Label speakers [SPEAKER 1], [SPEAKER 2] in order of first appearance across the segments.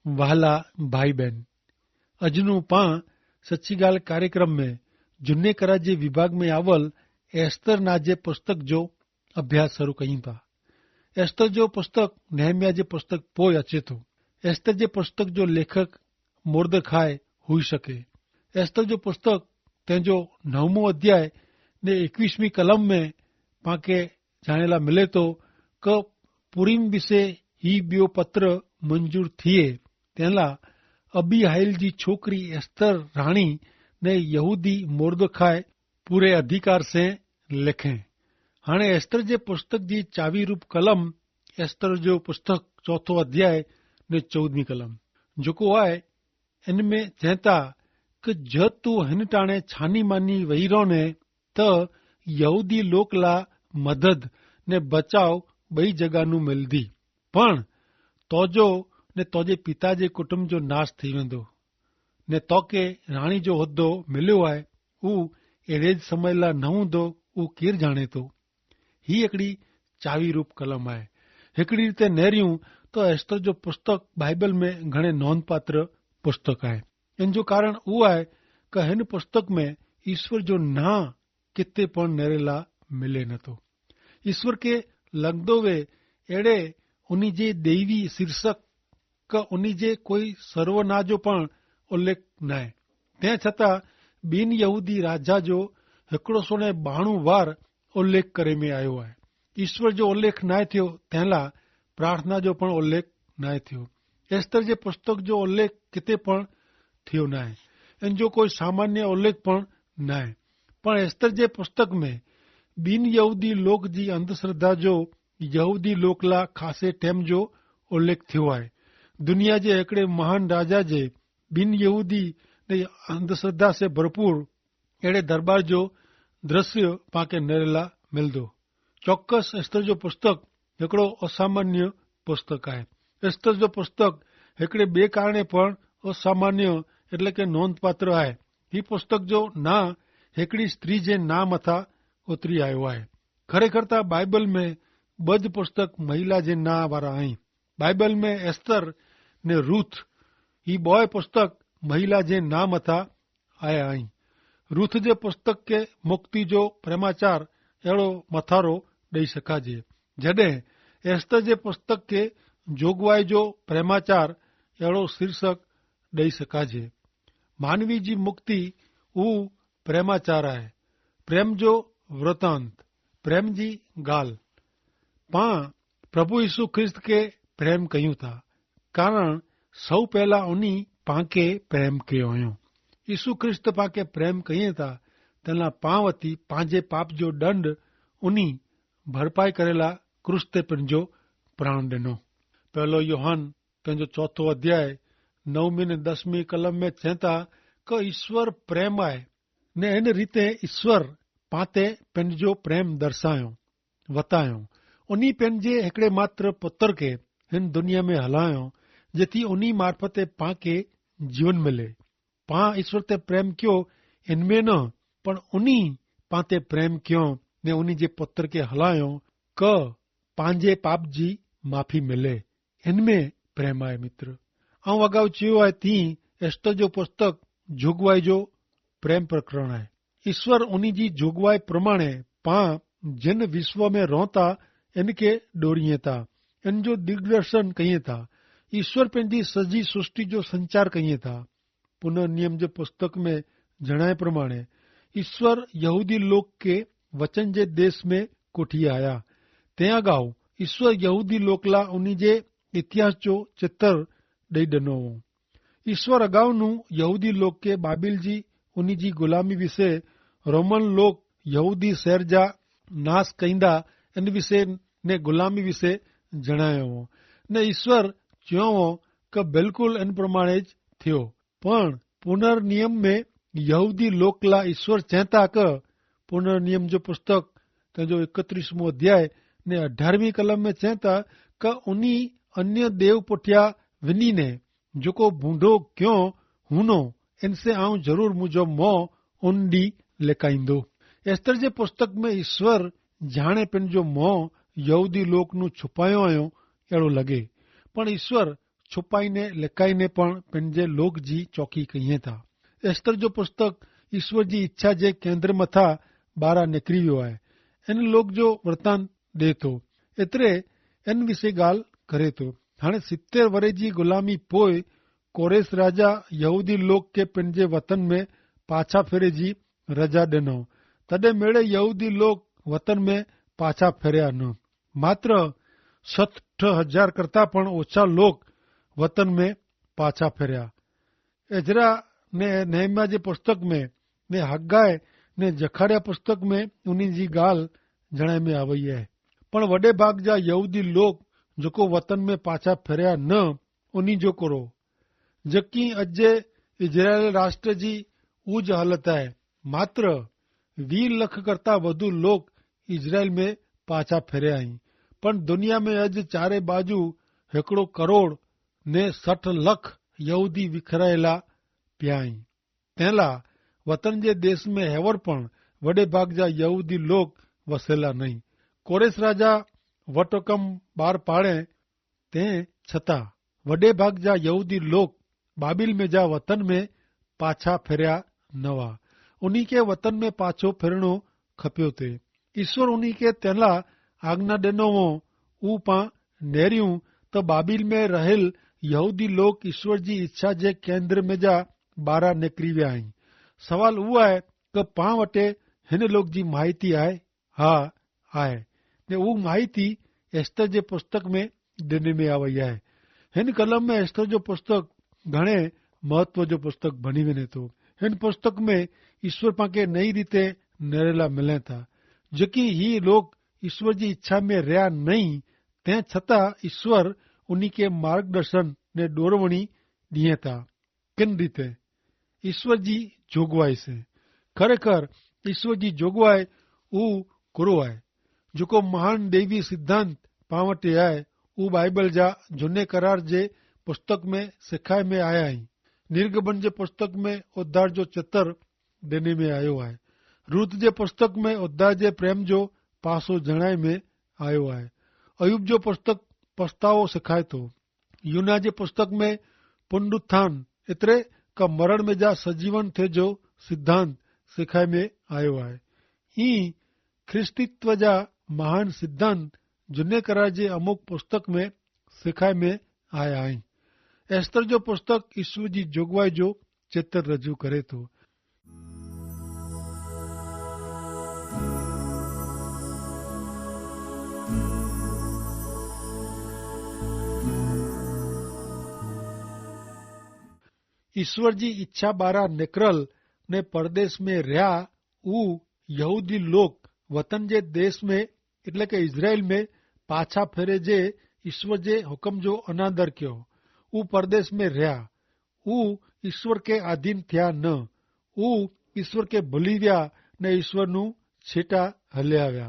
[SPEAKER 1] वहला भाई बहन, अजनू पां सच्ची गाल कार्यक्रम में जुन्नेकरा जे विभाग में आवल एस्तर ना जे पुस्तक जो अभ्यास शुरू कयूं था। एस्तर जो पुस्तक नेहमिया जे पुस्तक पोइ अचे थो। एस्तर जे पुस्तक जो लेखक मोर्दखाय हुई सके। एस्तर जो पुस्तक तंहिंजो 9मों अध्याय ने 21वीं कलम में पांखे जाणे ला मिले थो क पुरीम विषे ही बियो पत्र मंजूर थिए तंहिंला अबीहाइल जी छोकरी एस्तर राणी ने यहूदी मोर्दखाय पूरे अधिकार से लिखे। हाणे एस्तर जे पुस्तक जी चावी रूप कलम एस्तर जो पुस्तक 4थो अध्याय ने 14वीं कलम जेको आहे इन में चए था कि ज तू हिन टाणे छानी मानी वही रोने त यहूदी लोक ला मदद ने बचाव बई जगह नू मिलदी, पण तोजो ने तोजे पिता जे कुटुंब जो नाश थी वेंदो ने तोखे राणी जो उहिदो मिलियो आहे ऊ अहिड़े समय ला न हूंदो, ऊ केर जाणे थो। ही हिकिड़ी चावी रूप कलम आहे। हिकिड़ी रीते नेरियूं तो एस्तर जो पुस्तक बाइबल में घणे नोंधपात्र पुस्तक आहे। इन जो कारण उहो आहे कि हिन पुस्तक में ईश्वर जो ना किथे पण नेरेला मिले नथो। ईश्वर के लॻंदो वे अहिड़े उन्ही जे दैवी शीर्षक क उन्ही जे कोई सर्वना जो पण उल्लेख न आहे। तंहिं छतां ॿिन यहूदी राजा जो 192 वार उल्लेख करे में आयो आहे। ईश्वर जो उल्लेख न थियो तंहिंला प्रार्थना जो पण उल्लेख न थियो। एस्तर जे पुस्तक जो उल्लेख किथे पण थियो न आहे। इन जो कोई सामान्य उल्लेख पण न आहे। पण एस्तर जे पुस्तक में ॿिन यहूदी लोक जी अंधश्रद्धा जो यहूदी लोक ला ख़ासे टाइम जो उल्लेख थियो आहे। दुनिया जे हिकिड़े महान राजा जे ॿिन यहूदी ने अंधश्रद्धा से भरपूर अहिड़े दरबार जो दृश्य पांखे नेरेला मिलंदो। चौक्कस एस्तर जो पुस्तक हिकिड़ो असामान्य पुस्तक आहे। एस्तर जो पुस्तक हिकिड़े ॿिए कारणे पण असामान्य એટલે કે નોંધપાત્ર आहे। ही पुस्तक जो ना हिकिड़ी स्त्री जे ना मथां उतरी आयो आहे। खरेखर त बाइबल में ॿ पुस्तक महिला जे ना वारा आहिनि। बाइबल में एस्तर ने रूथ ही ॿ पुस्तक महिला जे ना मथां आया आहिनि। रूथ जे पुस्तक के मुक्ति जो प्रेमाचार अहिड़ो मथारो ॾेई सघाजे, जॾहिं एस्तर जे पुस्तक के जोगवाई जो प्रेमाचार अहिड़ो शीर्षक ॾेई सघाजे। मानवी जी मुक्ति उहो प्रेमाचार आहे। प्रेम जो वृतांत, प्रेम जी ॻाल्हि। पां प्रभु यीशु ख्रिस्त के प्रेम कयूं था कारण सौ पहला उन्ही पांखे प्रेम कयो हुयो। यीशु ख्रिस्त पांखे प्रेम कयूं था तंहिंला पां वती पंहिंजे पाप जो दंड उन्ही भरपाई करेला क्रूस ते पंहिंजो प्राण ॾिनो। पहलो योहान पंहिंजो 4थो अध्याय 9वीं ने 10वीं कलम में चए था कि ईश्वर प्रेम आहे ने इन रीते ईश्वर पाते पंहिंजो प्रेम दर्शायो वतायो उन्ही पंहिंजे हिकिड़े मात्र पुत्र के हिन दुनिया में हलायो जेथी उन्ही मार्फते पांखे जीवन मिले। पां ईश्वर ते प्रेम कयो इनमें न पण उन्ही पाते प्रेम कयो ने उन्ही जे पुत्र के हलायो क पंहिंजे पाप जी माफ़ी मिले। इनमें प्रेम आहे मित्र। ऐं अगाऊ चयो आहे तीअं एस्तर जो पुस्तक जोगवाई जो प्रेम प्रकरण आहे। ईश्वर उन्ही जी जोगवाई प्रमाणे पां जिन विश्व में रहता इनके ॾोरीए था, इन जो दिग्दर्शन कईं था। ईश्वर पंहिंजी सॼी सृष्टि जो संचार कईं था। पुनः नियम जे पुस्तक में जणाए प्रमाणे ईश्वर यहूदी लोक के वचन जे देश में कोठी आया। तंहिं अगाऊ ईश्वर यहूदी लोक ला उन्ही जे इतिहास जो चित्र ॾेई ॾिनो हो। ईश्वर अगाऊ नू यहूदी लोक के बाबिल जी उन्ही जी गुलामी विषे रोमन लोक यहूदी शहर जा नाश कईंदा इन विषय ने गुलामी विषे जणायो हो ने ईश्वर चयो हो कि बिल्कुल इन प्रमाणे ज थियो। पण पुनर्नियम में यहूदी लोक ला ईश्वर चए था कि पुनर्नियम जो पुस्तक तंहिंजो 31मों अध्याय ने 18वीं कलम में चए था कि उन्ही अन्य देव पुठिया विनी ने जेको बूंढो क्यों हूनो इनसे आऊं जरूर मुझो मोह उन डी लिकाईंदो। एस्तर जे पुस्तक में ईश्वर जाने पिन जो मोह यहूदी लोक नू छुपायो आयो अहिड़ो लॻे, पण ईश्वर छुपाईने लिकाईने पण पंहिंजे लोक जी चौकी कई था। एस्तर जो पुस्तक ईश्वर जी इच्छा जे केंद्र मथा ॿाहिरां निकिरी वियो आहे। इन लोक जो वृतांत ॾे थो, एतिरे इन विषय ॻाल्हि करे थो। हाणे 70 वरे जी गुलामी पोइ कोरेस राजा यहूदी लोक खे पंहिंजे वतन में पाछा फेरे जी रजा ॾिनो। तॾहिं मेड़े यहूदी लोक वतन में पाछा फेरिया न। मात्र 60,000 करता पण ओछा लोक वतन में पाछा फेरिया। एजरा ने नेहमिया जे पुस्तक में ने हगाए ने जखारिया पुस्तक में उन जी ॻाल्हि जणे में आवई आहे। पण वॾे भाग जा यहूदी लोक जेको वतन में पाछा फेरिया न, उन्ही जो करो जबकि अॼु इजराइल राष्ट्र जी उज हालत आहे। मात्र 20 लख करता वधु लोक इजराइल में पाछा फेरिया आहिनि। पण दुनिया में अॼु चारे बाजू 1 करोड़ ने 60 लख यहूदी विखरायला पिया आहिनि। तंहिं लाइ वतन जे देश में हेवर पण वॾे भाग जा यहूदी लोक वसेला नहीं। कोरेस राजा वटोकम ॿार पाड़े तंहिं छतां वॾे भाग जा यहूदी लोक बाबिल में जा वतन में पाछा फेरिया न हुआ। उन्ही खे वतन में पाछो फिरणो खपियो थे। ईश्वर उन्ही खे तंहिं लाइ आज्ञा ॾिनो हो हू पां नेरियूं त बाबिल में रहियल यहूदी लोक ईश्वर जी इच्छा जे केंद्र में जा ॿाहिरां निकिरी विया आहिनि। सवाल उहो आहे त पां वटि हिन लोक जी माहिती आहे? हा आहे, ने उहा माहिती एस्तर जे पुस्तक में ॾिनी में आवई आहे। हिन कलम में एस्तर जो पुस्तक घणे महत्व जो पुस्तक बनी वञे थो। हिन पुस्तक में ईश्वर पांखे नई रीते नेरेला मिले था। जेकी ही लोग ईश्वर जी इच्छा में रहिया नहीं, तंहिं छतां ईश्वर उन्ही खे मार्गदर्शन ने ॾोरवणी ॾिए था। किन रीते? ईश्वर जी जोगवाई से। खरेखर ईश्वर जी जोगवाई उहो कुरो आहे जेको महान दैवी सिद्धांत पां वटि आहे। उहो बाइबल जा झूने करार जे पुस्तक में सिखाए में आया आहिनि। निर्गमन जे पुस्तक में उद्धार जो चित्र ॾिने में आयो आहे। रूत जे पुस्तक में उद्धार जे प्रेम जो पासो जणाए में आयो आहे। अयूब जो पुस्तक पछतावो सिखाए थो। यूना जे पुस्तक में पुनरुत्थान एतिरे का मरण में जा सजीवन थे जो सिद्धांत सिखाए में आयो आहे। ई ख्रिस्तित्व जा महान सिद्धांत झूने करार जे अमुक पुस्तक में सिखाए में आया आहिनि। एस्तर जो पुस्तक ईश्वर जी जोगवाई जो चित्र रजू करे थो। ईश्वर जी इच्छा ॿाहिरां निकिरल ने परदेश में रहिया ऊ यहूदी लोक वतन जे देश में એટલે કે इज़राइल में पाछा फेरे जे ईश्वर जे हुक्म जो अनादर कयो। ऊ परदेश में रहिया। ऊ ईश्वर के अधीन थिया न। ऊ ईश्वर के भुली विया ने ईश्वर नू छेटा हलिया विया।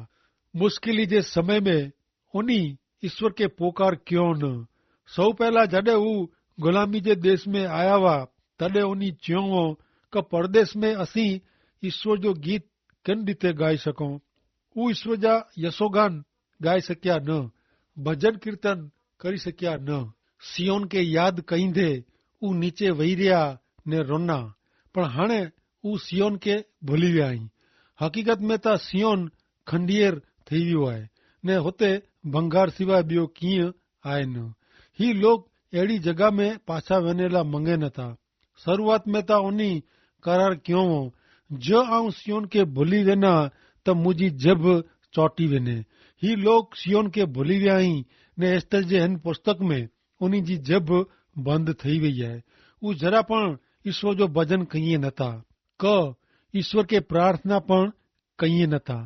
[SPEAKER 1] मुश्किली जे समय में उन्ही ईश्वर के पोकार क्यों न। सौ पहला जॾहिं ऊ गुलामी जे देश में आया हुआ तॾहिं उन्ही चयो हो कि परदेश में असीं ईश्वर जो गीत किन रीते ॻाए सघूं। ऊ ईश्वर जा यशोगान ॻाए सकिया न, भजन कीर्तन करी सकिया न। सियोन के याद कईंदे ऊ नीचे वेही रहिया ने रोना। पर हाणे ऊ सियोन के भुली विया आहिनि। हक़ीक़त में त सियोन खंडिएर थी वियो आहे ने हुते भंगार सिवाय ॿियो कीअं आहे न। ही लोग अहिड़ी जॻह में पाछा वञण लाइ मंगे नथा। शुरूआत में त उन्ही करार कयो हो जो आऊं सियोन के भुली वेना त मुंहिंजी जब चौटी वञे। ही लोग सियोन के भुली विया आहिनि ने एस्तर जे हिन पुस्तक में उन्ही जी जब बंदि थी वई आहे। ऊ जरा पण ईश्वर जो भजन कईं नथा। ईश्वर के प्रार्थना पण कईं नथा।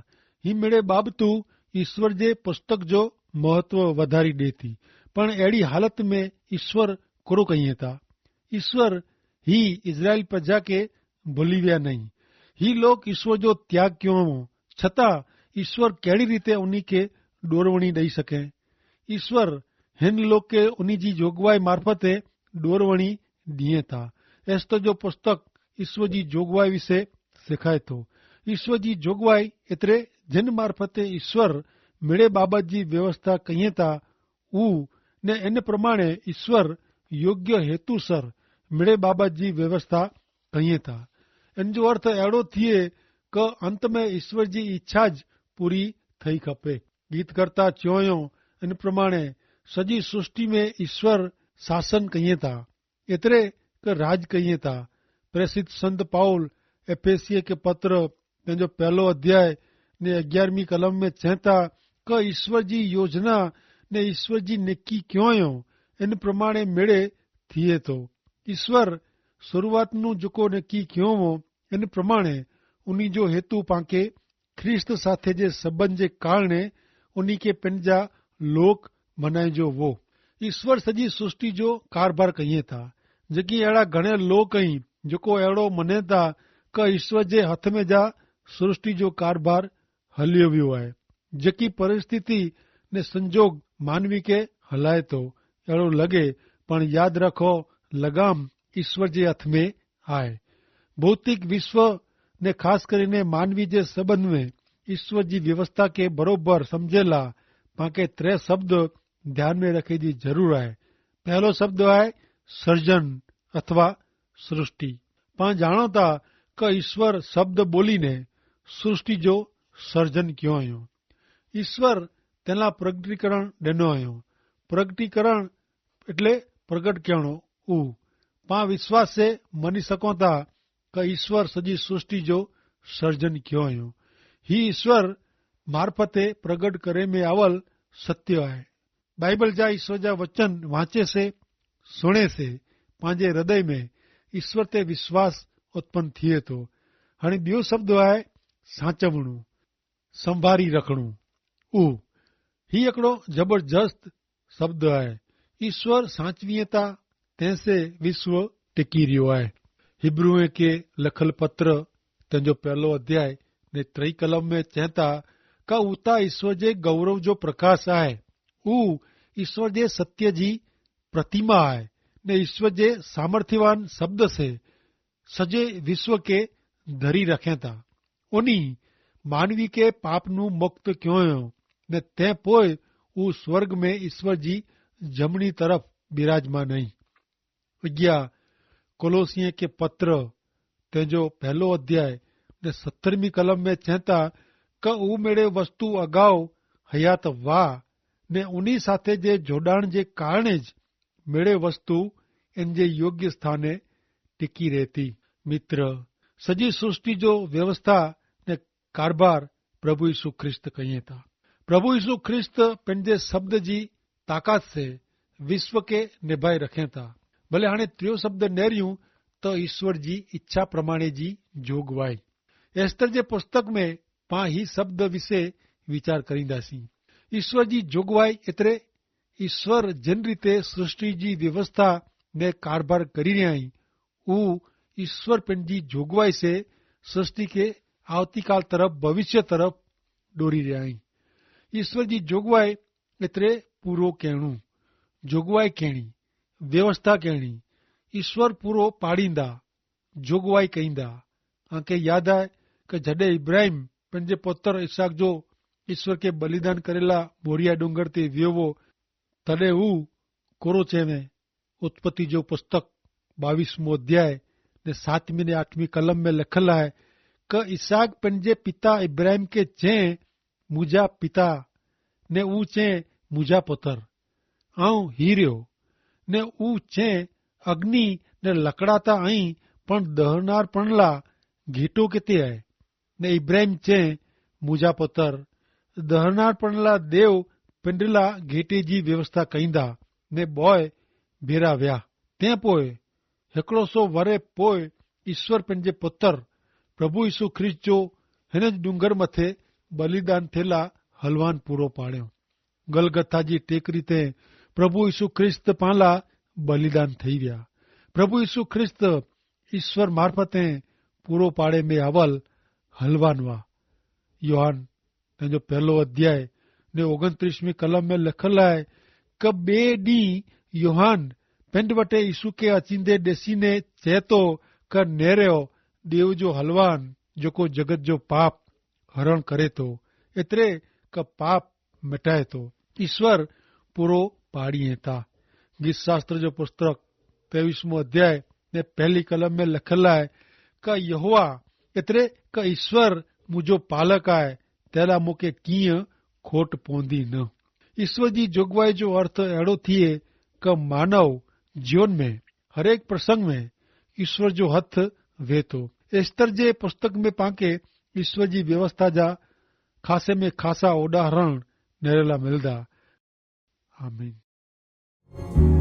[SPEAKER 1] ही मेरे बाबतू ईश्वर जे पुस्तक जो महत्व वधारी ॾे थी। पण अहिड़ी हालत में ईश्वर कुरो कईं था। ईश्वर ही इज़राइल प्रजा के भुली विया नहीं। ही लोग ईश्वर जो त्याग क्यों हो छतां ईश्वर कहिड़ी रीते उन्ही खे ॾोरवणी ॾेई सघे। ईश्वर हिन लोग के उन्ही जी जोगवाई मार्फते ॾोरवणी ॾिए था। एस्तर जो पुस्तक ईश्वर जी जोगवाई विषय सिखाए थो। ईश्वर जी जोगवाई एतिरे जिन मार्फते ईश्वर मेड़े बाबत जी व्यवस्था कईं था ऊ ने इन प्रमाणे ईश्वर योग्य हेतुसर मिड़े बाबत जी व्यवस्था कईं था। इन जो अर्थ अहिड़ो थिए क अंत में ईश्वर जी इच्छा ज पूरी थई खपे। गीतकर्ता चयो इन प्रमाणे सॼी सृष्टि में ईश्वर शासन कईं था, एतिरे क राज कईं था। प्रेसित संत पाउल एफेसीअ के पत्र पंहिंजो 1 अध्याय ने 11वीं कलम में चवनि था क ईश्वर जी योजना ने ईश्वर जी नेकी क्यों इन प्रमाणे मेड़े थिए थो। ईश्वर शुरूआत नूं जेको नेकी क्यों हो इन प्रमाणे उन्ही जो हेतु पांखे ख्रिस्त साथे जे सबंध जे कारणे उन्ही के पंहिंजा लोक मनाइजो वो। ईश्वर सॼी सृष्टि जो कारभार कईं था। जेकी अहिड़ा घणे लोक आहिनि जेको अहिड़ो मञे था क ईश्वर जे हथ में जा सृष्टि जो कारभार हलियो वियो आहे। जेकी परिस्थिति ने संजोग मानवी के हलाए थो अहिड़ो लॻे, पण यादि रखो लगाम ईश्वर जे हथ में आहे। भौतिक विश्व ने ख़ासि करे मानवी जे संबंध में ईश्वर जी व्यवस्था के बरोबर समझेला पांखे 3 शब्द ध्यान में रखे जी जरूर आहे। पहलो शब्द आहे सर्जन अथवा सृष्टि। पाण जाणो था क ईश्वर शब्द बोलीने सृष्टि जो सर्जन क्यों आयो। ईश्वर तेना प्रगटीकरण ॾिनो आयो। प्रगटीकरण એટલે प्रगट करणो। पाण विश्वास से मनी सको था क ईश्वर सॼी सृष्टि जो सर्जन क्यों आयो। ही ईश्वर मार्फते प्रगट करे में आवल सत्य है। बाइबल जा ईश्वर जा वचन वांचे से सुणे से पंहिंजे हृदय में ईश्वर ते विश्वास उत्पन्न थिए थो। हाणे ॿियो शब्द आहे साचवणो, संभारी रखणो। ही हिकिड़ो जबरदस्त शब्द आहे। ईश्वर साचवीए था, तंहिंसे विश्व टिकी रहियो आहे। हिब्रूअ के लखल पत्र तंहिंजो 1 अध्याय ने 3 कलम में चवनि था क उता ईश्वर जे गौरव जो प्रकाश आहे। ईश्वर जे सत्य जी प्रतिमा आहे ने ईश्वर जे सामर्थ्यवान शब्द से सॼे विश्व के धरी रखे था। उन्ही मानवी के पाप नू मुक्त क्यों ने तंहिं पोइ स्वर्ग में ईश्वर जी जमणी तरफ विराजमान आई। अॻियां कोलोसिए के पत्र तंहिंजो 1 अध्याय ने 17वीं कलम में चवनि था क मेड़े वस्तु अगाउ हयात वाह ने उन्ही साथे जे जोड़ाण जे कारणे ज मेड़े वस्तु इन जे योग्य स्थाने टिकी रहती। मित्र, सॼी सृष्टि जो व्यवस्था ने कारभार प्रभु यीशु ख्रिस्त कईं था। प्रभु यीशु ख्रिस्त पंहिंजे शब्द जी ताकत से विश्व के निभाए रखे था। भले हाणे 3 शब्द नेरियूं तो ईश्वर जी इच्छा प्रमाणे जी जोगवाई। एस्तर जे पुस्तक में पां ही शब्द विषे विचार करींदासीं। ईश्वर जी जोगवाई एतिरे ईश्वर जिन रीते सृष्टि जी व्यवस्था ने कारभार करी रहिया आहिनि, ईश्वर पंहिंजी जोगवाई से सृष्टि के आवतीकाल तरफ भविष्य तरफ डोरी रहिया आहिनि। ईश्वर जी जोगवाई एतिरे पूरो करणो, जोगवाई कहिड़ी, व्यवस्था कहिड़ी, ईश्वर पूरो पाड़ींदा, जोगवाई कईंदा। तव्हांखे यादि आहे कि जॾहिं इब्राहिम पंहिंजे पुत्र इसहाक जो ईश्वर के बलिदान करेला मोरिया डूंगर ते वियो हो, तॾहिं हू कोरो चवे। उत्पत्ति जो पुस्तक 22वां अध्याय ने 7वीं ने 8वीं कलम में लिखल है क इसहाक पंहिंजे पिता इब्राहिम के चए मुंहिंजा पिता ने ऊ चए मुंहिंजा पुत्र आऊं ही रहियो ने ऊ चए अग्नि ने लकड़ा ता आई पण दहनार पणला घीटो किथे आहे ने इब्राहिम चए मुंहिंजा पुत्र दहनार पणला देव पिंडला घेटे जी व्यवस्था कईंदा ने बॉय भेरा विया। तंहिं पोइ 100 वरे पोइ ईश्वर पंहिंजे पुत्र प्रभु यीशु ख्रिस्त जो हिन डूंगर मथे बलिदान थियला हलवान पूरो पाड़ियो। गलगथा जी टेकरी ते प्रभु यीशु ख्रिस्त पाला बलिदान थी विया। प्रभु यीशु ख्रिस्त ईश्वर मार्फते पूरो पाड़े में आवल हलवान हुआ। योहान पंहिंजो 1 अध्याय ने 29वीं कलम में लिखल है क ॿिए ॾींहुं योहान पिंड वटे यीशु के अचींदे ॾिसी ने चए थो क नेरियो देव जो हलवान जेको जगत जो पाप हरण करे थो, एतिरे क पाप मिटाए थो। ईश्वर पूरो पाड़ीए था। गीत शास्त्र जो पुस्तक 23 अध्याय ने पहली कलम में लखल है क यहोवा एतरे क ईश्वर मुझो पालक आए तेला मूंखे कीअं खोट पवंदी न। ईश्वर जी जोगवाई जो अर्थ अहिड़ो थिए क मानव जीवन में हरेक प्रसंग में ईश्वर जो हथ वे थो। एस्तर जे पुस्तक में पांखे ईश्वर जी व्यवस्था जा खासे में खासा उदाहरण नेरेला मिलदा। आमीन।